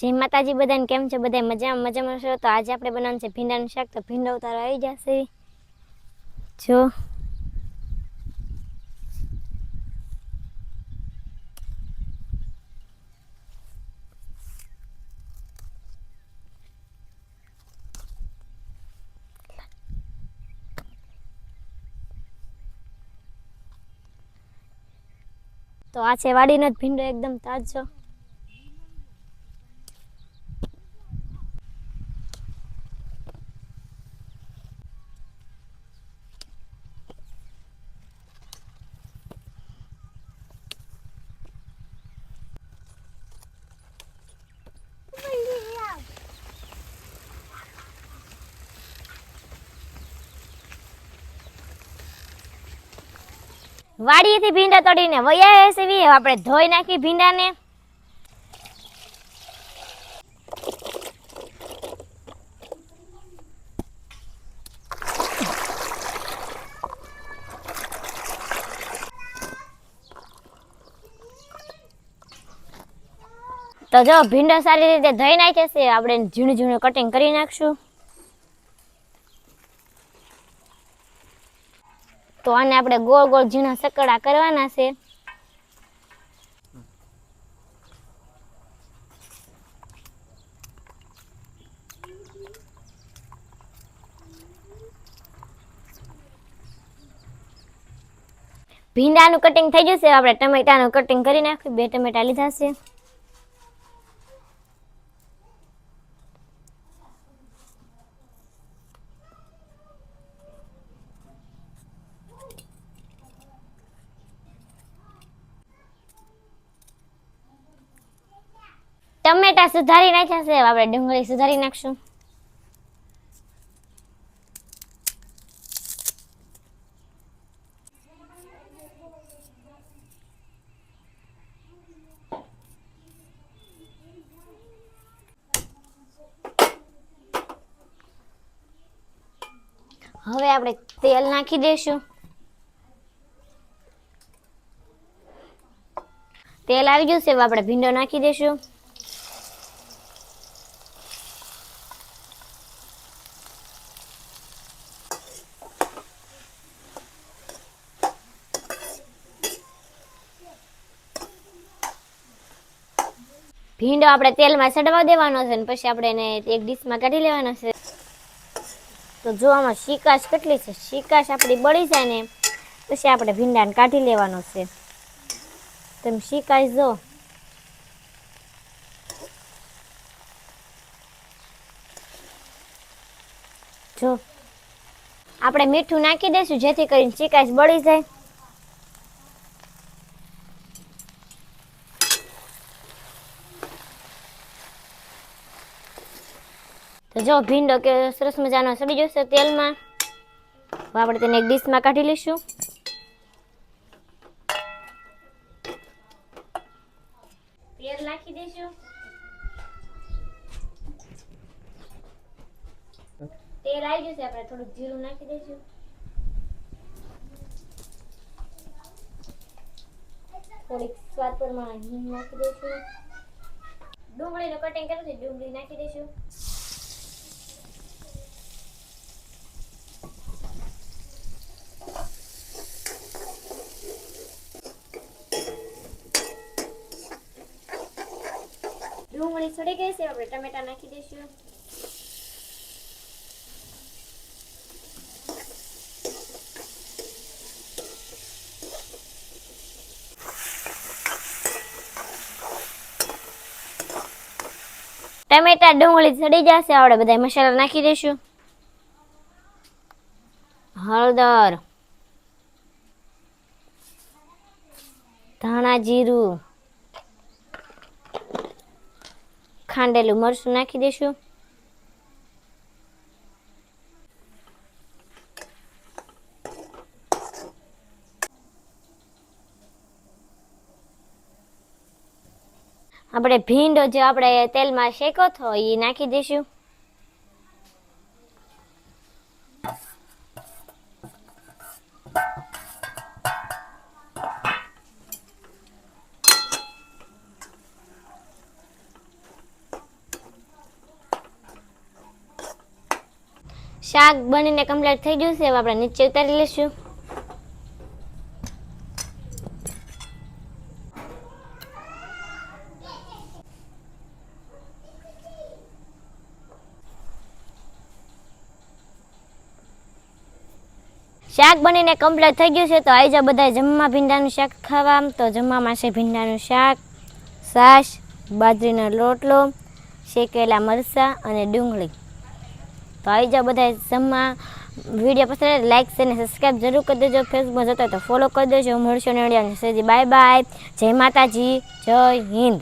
જય માતાજી બધાને, કેમ છે? બધા મજામાં છો? તો આજે આપણે બનાવવાનું છે ભીંડાનું શાક. તો ભીંડા ઉતારો આવી જશે જો. તો આ છે વાડીનો જ ભીંડો, એકદમ તાજો. વાડીએથી ભીંડા તોડીને વયા છે, આપણે ધોઈ નાખી ભીંડાને. તો જો ભીંડા સારી રીતે ધોઈ નાખ્યા છે, આપણે ઝીણું ઝીણું કટિંગ કરી નાખશું. તો આને આપણે ગોળ ગોળ ઝીણા સકડા કરવાના છે. ભીંડાનું કટિંગ થઈ જશે, આપણે ટમેટાનું કટિંગ કરી નાખ્યું. 2 ટમેટા લીધા છે. ટમેટા સુધારી નાખ્યા છે, આપણે ડુંગળી સુધારી નાખશું. હવે આપણે તેલ નાખી દઈશું. તેલ આવી ગયું છે, આપણે ભીંડો નાખી દઈશું. ભીંડો આપણે તેલમાં સડવા દેવાનો છે, ને પછી આપણે એને એક ડીશમાં કાઢી લેવાનો છે. તો જો આમાં શીકાશ કેટલી છે, શીકાશ આપણી બળી જાય ને પછી આપણે ભીંડાને કાઢી લેવાનો છે. તમે શીકાશ જો. જો આપણે મીઠું નાખી દઈશું, જેથી કરીને શીકાશ બળી જાય. તો જો ભીંડો કે સરસ મજાનો સડી જશે તેલમાં. આપણે તેને એક ડીશમાં કાઢી લઈશું. તેલ નાખી દઈશું. તેલ આવી જશે, આપણે થોડુંક જીરું નાખી દઈશું. થોડીક સ્વાદ પ્રમાણે હિંગ નાખી દઈશું. ડુંગળીનું કટિંગ કર્યું છે, ડુંગળી નાખી દઈશું. ડુંગળી સડી ગઈ છે, આપણે ટમેટા નાખી દઈશું. ટમેટા ડુંગળી સડી જશે, આપણે બધા મસાલા નાખી દઈશું. હળદર, ધાણા જીરું, ખાંડેલું મરચું નાખી દઈશું. આપણે ભીંડો જે આપણે તેલમાં શેકો હતો એ નાખી દઈશું. શાક બનીને કમ્પ્લીટ થઈ ગયું છે. હવે આપણે નીચે ઉતારી લઈશું. શાક બનીને કમ્પ્લીટ થઈ ગયું છે. તો આવી જાઓ બધા જમવા ભીંડાનું શાક ખાવા. તો જમવામાં છે ભીંડાનું શાક, છાશ, બાજરીનો રોટલો, શેકેલા મરચાં અને ડુંગળી. તો આવી જાઓ બધા જમવા. વિડીયો પસંદ લાઈક શેર અને સબસ્ક્રાઈબ જરૂર કરી દેજો. ફેસબુકમાં જોતા તો ફોલો કરી દેજો. મળશો ને બાય બાય. જય માતાજી, જય હિન્દ.